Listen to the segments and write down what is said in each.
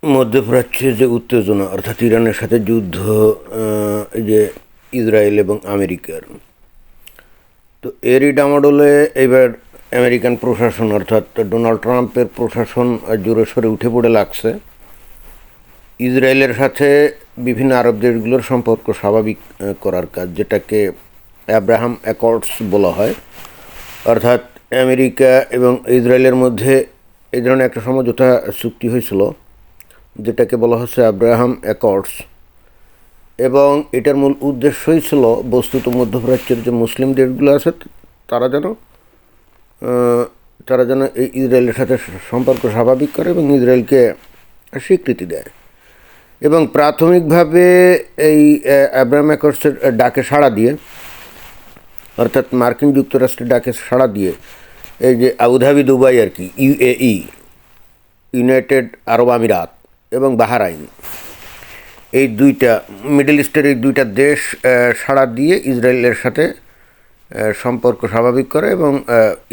মধ্যপ্রাচ্যে যে উত্তেজনা অর্থাৎ ইরানের সাথে যুদ্ধ, এই যে ইসরায়েল এবং আমেরিকার, তো এরই ডামাডোলে এবার আমেরিকান প্রশাসন অর্থাৎ ডোনাল্ড ট্রাম্পের প্রশাসন জোরে সোরে উঠে পড়ে লাগছে ইসরায়েলের সাথে বিভিন্ন আরব দেশগুলোর সম্পর্ক স্বাভাবিক করার কাজ, যেটাকে অ্যাব্রাহাম অ্যাকর্ডস বলা হয়। অর্থাৎ আমেরিকা এবং ইসরায়েলের মধ্যে এই ধরনের একটা সমঝোতা চুক্তি হয়েছিল, যেটাকে বলা হচ্ছে আব্রাহাম অ্যাকর্ডস। এবং এটার মূল উদ্দেশ্যই ছিল বস্তুত মধ্যপ্রাচ্যের যে মুসলিম দেশগুলো আছে তারা যেন তারা যেন এই ইসরায়েলের সাথে সম্পর্ক স্বাভাবিক করে এবং ইসরায়েলকে স্বীকৃতি দেয়। এবং প্রাথমিকভাবে এই আব্রাহাম অ্যাকর্ডসের ডাকে সাড়া দিয়ে, অর্থাৎ মার্কিন যুক্তরাষ্ট্রের ডাকে সাড়া দিয়ে, এই যে আবুধাবি, দুবাই আর কি, ইউএই, ইউনাইটেড আরব আমিরাত এবং বাহরাইন, এই দুইটা মিডল ইস্টের এই দুইটা দেশ সাড়া দিয়ে ইসরায়েলের সাথে সম্পর্ক স্বাভাবিক করে এবং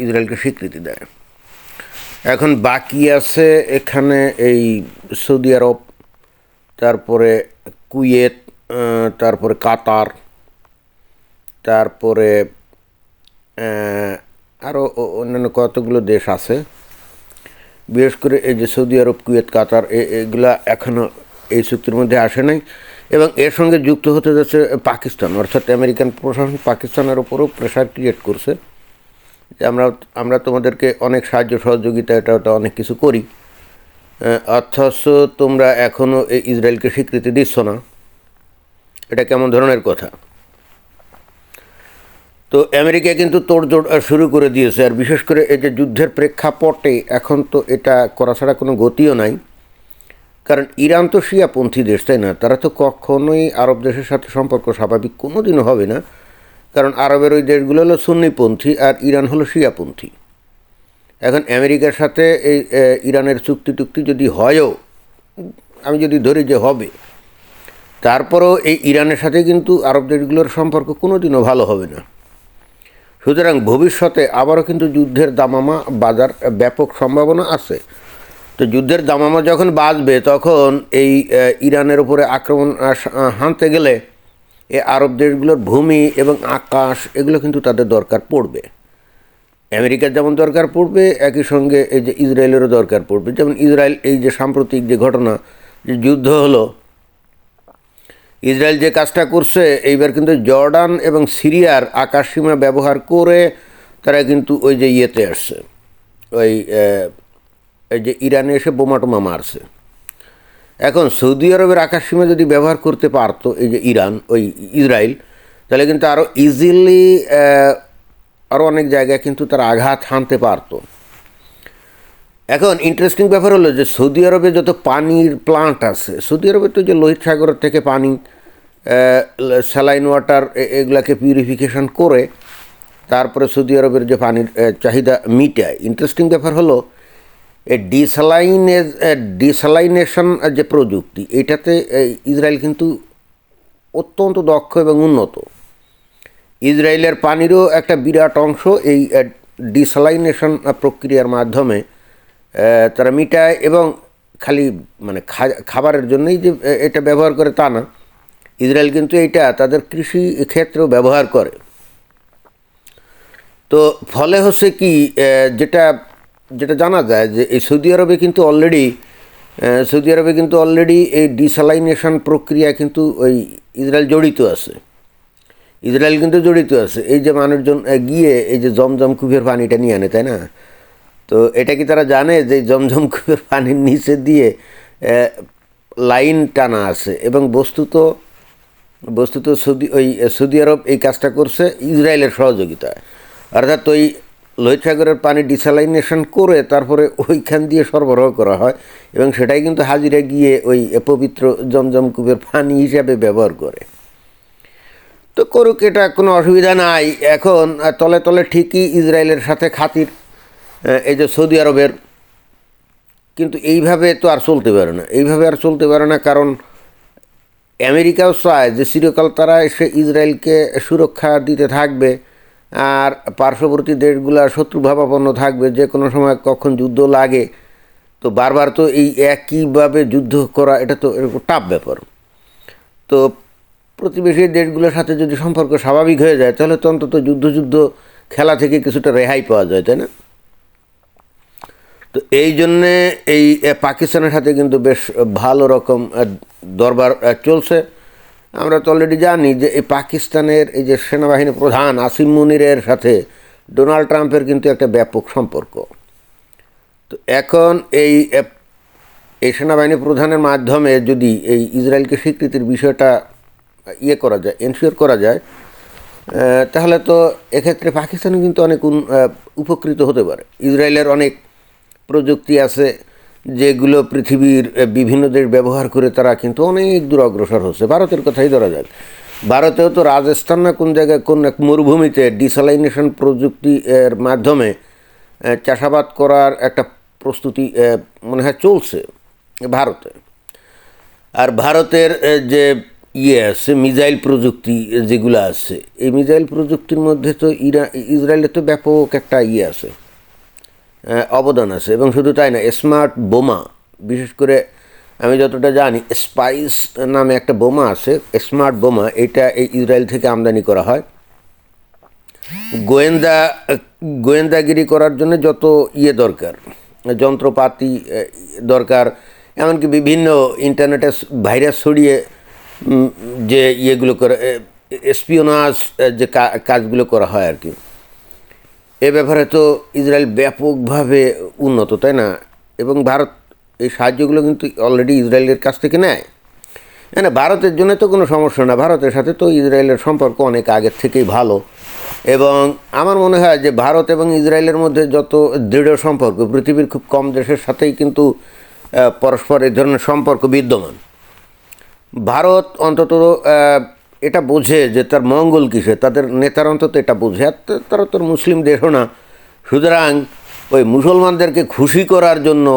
ইসরায়েলকে স্বীকৃতি দেয়। এখন বাকি আছে এখানে এই সৌদি আরব, তারপরে কুয়েত, তারপরে কাতার, তারপরে আরও অন্যান্য কতগুলো দেশ আছে। বিশেষ করে এই যে সৌদি আরব, কুয়েত, কাতার, এগুলা এখনও এই চুক্তির মধ্যে আসে নাই। এবং এর সঙ্গে যুক্ত হতে যাচ্ছে পাকিস্তান, অর্থাৎ আমেরিকান প্রশাসন পাকিস্তানের ওপরও প্রেশার ক্রিয়েট করছে যে আমরা তোমাদেরকে অনেক সাহায্য সহযোগিতা এটা অনেক কিছু করি, অথচ তোমরা এখনও এই ইসরায়েলকে স্বীকৃতি দিচ্ছ না। এটা কেমন ধরনের কথা? তো আমেরিকা কিন্তু তোড়জোড় শুরু করে দিয়েছে। আর বিশেষ করে এই যে যুদ্ধের প্রেক্ষাপটে এখন তো এটা করা ছাড়া কোনো গতিও নাই, কারণ ইরান তো শিয়াপন্থী দেশ, তাই না? তারা তো কখনোই আরব দেশের সাথে সম্পর্ক স্বাভাবিক কোনো দিনও হবে না, কারণ আরবের ওই দেশগুলো হলো সুন্নিপন্থী আর ইরান হলো শিয়াপন্থী। এখন আমেরিকার সাথে এই ইরানের চুক্তি টুক্তি যদি হয়ও, আমি যদি ধরি যে হবে, তারপরেও এই ইরানের সাথে কিন্তু আরব দেশগুলোর সম্পর্ক কোনো দিনও ভালো হবে না। সুতরাং ভবিষ্যতে আবারও কিন্তু যুদ্ধের দামামা বাজার ব্যাপক সম্ভাবনা আছে। তো যুদ্ধের দামামা যখন বাজবে, তখন এই ইরানের উপরে আক্রমণ হানতে গেলে এই আরব দেশগুলোর ভূমি এবং আকাশ এগুলো কিন্তু তাদের দরকার পড়বে। আমেরিকার যেমন দরকার পড়বে, একই সঙ্গে এই যে ইসরায়েলেরও দরকার পড়বে। যেমন ইসরায়েল, এই যে সাম্প্রতিক যে ঘটনা, যে যুদ্ধ হলো, ইসরায়েল যে কাজটা করছে, এইবার কিন্তু জর্ডান এবং সিরিয়ার আকাশসীমা ব্যবহার করে তারা কিন্তু ওই যে ইয়েতে আসছে, ওই এই যে ইরানে এসে বোমা টোমা মারছে। এখন সৌদি আরবের আকাশসীমা যদি ব্যবহার করতে পারতো এই যে ইসরায়েল, তাহলে কিন্তু আরও ইজিলি আরও অনেক জায়গায় কিন্তু তারা আঘাত হানতে পারতো। এখন ইন্টারেস্টিং ব্যাপার হলো যে সৌদি আরবে যত পানির প্লান্ট আছে, সৌদি আরবে তো যে লোহিত সাগরের থেকে পানি, স্যালাইন ওয়াটার, এগুলাকে পিউরিফিকেশন করে তারপরে সৌদি আরবের যে পানির চাহিদা মিটায়। ইন্টারেস্টিং ব্যাপার হলো এই ডিস্যালাইনেশন যে প্রযুক্তি, এটাতে ইসরায়েল কিন্তু অত্যন্ত দক্ষ এবং উন্নত। ইসরায়েলের পানিরও একটা বিরাট অংশ এই ডিস্যালাইনেশন প্রক্রিয়ার মাধ্যমে তারা মিটায়, এবং খালি মানে খাবারের জন্যই যে এটা ব্যবহার করে তা না, ইসরায়েল কিন্তু এইটা তাদের কৃষি ক্ষেত্রেও ব্যবহার করে। তো ফলে হচ্ছে কি, যেটা যেটা জানা যায় যে এই সৌদি আরবে কিন্তু অলরেডি এই ডিস্যালাইনেশন প্রক্রিয়া কিন্তু ওই ইসরায়েল জড়িত আছে। এই যে মানুষজন গিয়ে এই যে জমজম কূপের পানিটা নিয়ে আনে, তাই না? তো এটা কি তারা জানে যে জমজম কূপের পানির নিচে দিয়ে লাইন টানা আছে? এবং বস্তুত সৌদি আরব এই কাজটা করছে ইসরায়েলের সহযোগিতায়। অর্থাৎ ওই লোহিত সাগরের পানি ডিস্যালাইনেশন করে তারপরে ওইখান দিয়ে সরবরাহ করা হয়, এবং সেটাই কিন্তু হাজিরা গিয়ে ওই পবিত্র জমজম কূপের পানি হিসাবে ব্যবহার করে। তো করুক, এটা কোনো অসুবিধা নাই। এখন তলে তলে ঠিকই ইসরায়েলের সাথে খাতির এই যে সৌদি আরবের, কিন্তু এইভাবে তো আর চলতে পারে না, কারণ আমেরিকাও চায় যে চিরকাল তারা এসে ইসরায়েলকে সুরক্ষা দিতে থাকবে, আর পার্শ্ববর্তী দেশগুলো শত্রুভাবাপন্ন থাকবে, যে কোনো সময় কখন যুদ্ধ লাগে তো বারবার তো এই একইভাবে যুদ্ধ করা এটা তো এরকম টাফ ব্যাপার। তো প্রতিবেশী দেশগুলোর সাথে যদি সম্পর্ক স্বাভাবিক হয়ে যায় তাহলে তো অন্তত যুদ্ধ খেলা থেকে কিছুটা রেহাই পাওয়া যায়, তাই না? তো এই জন্যে এই পাকিস্তানের সাথে কিন্তু বেশ ভালো রকম দরবার চলছে। আমরা তো অলরেডি জানি যে এই পাকিস্তানের এই যে সেনাবাহিনী প্রধান আসিম মুনিরের সাথে ডোনাল্ড ট্রাম্পের কিন্তু একটা ব্যাপক সম্পর্ক। তো এখন এই সেনাবাহিনী প্রধানের মাধ্যমে যদি এই ইসরায়েলকে স্বীকৃতির বিষয়টা করা যায়, এনশিওর করা যায়, তাহলে তো এক্ষেত্রে পাকিস্তানও কিন্তু অনেক উপকৃত হতে পারে। ইসরায়েলের অনেক প্রযুক্তি আছে যেগুলো পৃথিবীর বিভিন্ন দেশ ব্যবহার করে তারা কিন্তু অনেক দূর অগ্রসর হচ্ছে। ভারতের কথাই ধরা যাক, ভারতেও তো রাজস্থান না কোন জায়গায় কোন এক মরুভূমিতে ডিসালাইনেশন প্রযুক্তি এর মাধ্যমে চাষাবাদ করার একটা প্রস্তুতি মনে হয় চলছে ভারতে। আর ভারতের যে আছে মিসাইল প্রযুক্তি যেগুলো আছে, এই মিসাইল প্রযুক্তির মধ্যে তো ইসরায়েলের তো ব্যাপক একটা আছে, অবদান আছে। এবং শুধু তাই না, স্মার্ট বোমা, বিশেষ করে আমি যতটা জানি স্পাইস নামে একটা বোমা আছে, স্মার্ট বোমা, এটা এই ইসরায়েল থেকে আমদানি করা হয়। গোয়েন্দাগিরি করার জন্য যত দরকার, যন্ত্রপাতি দরকার, এমনকি বিভিন্ন ইন্টারনেটে ভাইরাস ছড়িয়ে যে ইয়েগুলো করে, স্পিওনাজ যে কাজগুলো করা হয় আর কি, এ ব্যাপারে তো ইসরায়েল ব্যাপকভাবে উন্নত, তাই না? এবং ভারত এই সাহায্যগুলো কিন্তু অলরেডি ইসরায়েলের কাছ থেকে নেয়। না, ভারতের জন্য তো কোনো সমস্যা না, ভারতের সাথে তো ইসরায়েলের সম্পর্ক অনেক আগের থেকেই ভালো। এবং আমার মনে হয় যে ভারত এবং ইসরায়েলের মধ্যে যত দৃঢ় সম্পর্ক, পৃথিবীর খুব কম দেশের সাথেই কিন্তু পরস্পর এই ধরনের সম্পর্ক বিদ্যমান। ভারত অন্তত এটা বোঝে যে তার মঙ্গল কিসে, তাদের নেতারা অন্তত এটা বোঝে। আর তারা তো মুসলিম দেশও না, সুতরাং ওই মুসলমানদেরকে খুশি করার জন্য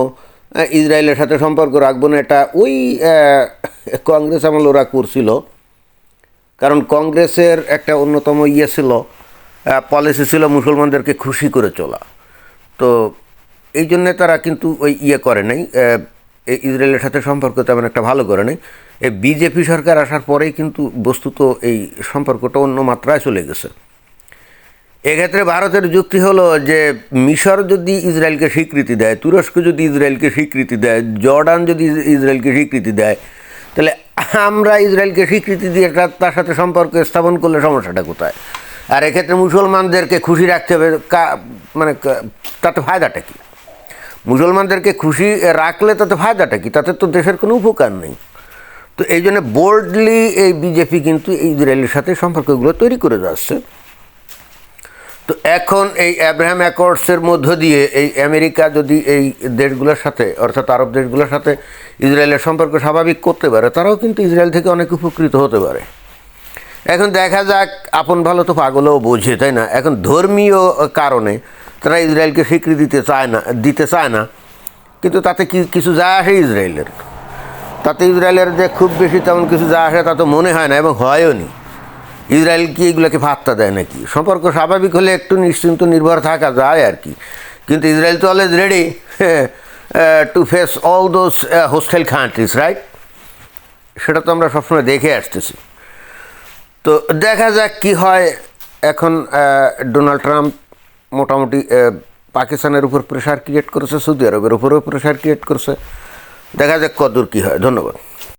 ইসরায়েলের সাথে সম্পর্ক রাখবো না, এটা ওই কংগ্রেস আমল ওরা করছিল। কারণ কংগ্রেসের একটা অন্যতম ছিল, পলিসি ছিল মুসলমানদেরকে খুশি করে চলা। তো এই জন্যে তারা কিন্তু ওই করে নাই, ইসরায়েলের সাথে সম্পর্ক তেমন একটা ভালো করে নাই। এই বিজেপি সরকার আসার পরেই কিন্তু বস্তুত এই সম্পর্কটা অন্য মাত্রায় চলে গেছে। এক্ষেত্রে ভারতের যুক্তি হলো যে মিশর যদি ইসরায়েলকে স্বীকৃতি দেয়, তুরস্ক যদি ইসরায়েলকে স্বীকৃতি দেয়, জর্ডান যদি ইসরায়েলকে স্বীকৃতি দেয়, তাহলে আমরা ইসরায়েলকে স্বীকৃতি দিয়ে তার সাথে সম্পর্ক স্থাপন করলে সমস্যাটা কোথায়? আর এক্ষেত্রে মুসলমানদেরকে খুশি রাখতে হবে, মানে তাতে ফায়দাটা কী? মুসলমানদেরকে খুশি রাখলে তাতে ফায়দাটা কী? তাতে তো দেশের কোনো উপকার নেই। তো এই জন্য বোল্ডলি এই বিজেপি কিন্তু ইসরায়েলের সাথে সম্পর্কগুলো তৈরি করে যাচ্ছে। তো এখন এই অ্যাব্রাহাম অ্যাকর্ডসের মধ্য দিয়ে এই আমেরিকা যদি এই দেশগুলোর সাথে, অর্থাৎ আরব দেশগুলোর সাথে ইসরায়েলের সম্পর্ক স্বাভাবিক করতে পারে, তারাও কিন্তু ইসরায়েল থেকে অনেক উপকৃত হতে পারে। এখন দেখা যাক, আপন ভালো তো পাগলও বোঝে, তাই না? এখন ধর্মীয় কারণে তারা ইসরায়েলকে স্বীকৃতি দিতে চায় না, কিন্তু তাতে কিছু যায় আসে ইসরায়েলের? তাতে ইসরায়েলের যে খুব বেশি তেমন কিছু যায় আসে তা তো মনে হয় না, এবং হয়ও নি। ইসরায়েল কি এগুলোকে পাত্তা দেয় নাকি? সম্পর্ক স্বাভাবিক হলে একটু নিশ্চিন্ত নির্ভর থাকা যায় আর কি। কিন্তু ইসরায়েল তো always ready to face all those hostile countries, right? সেটা তো আমরা সবসময় দেখে আসতেছি। তো দেখা যাক কি হয়। এখন ডোনাল্ড ট্রাম্প মোটামুটি পাকিস্তানের উপর প্রেশার ক্রিয়েট করেছে, সৌদি আরবের উপরেও প্রেশার ক্রিয়েট করছে। দেখা যাক কতদূর কী হয়। ধন্যবাদ।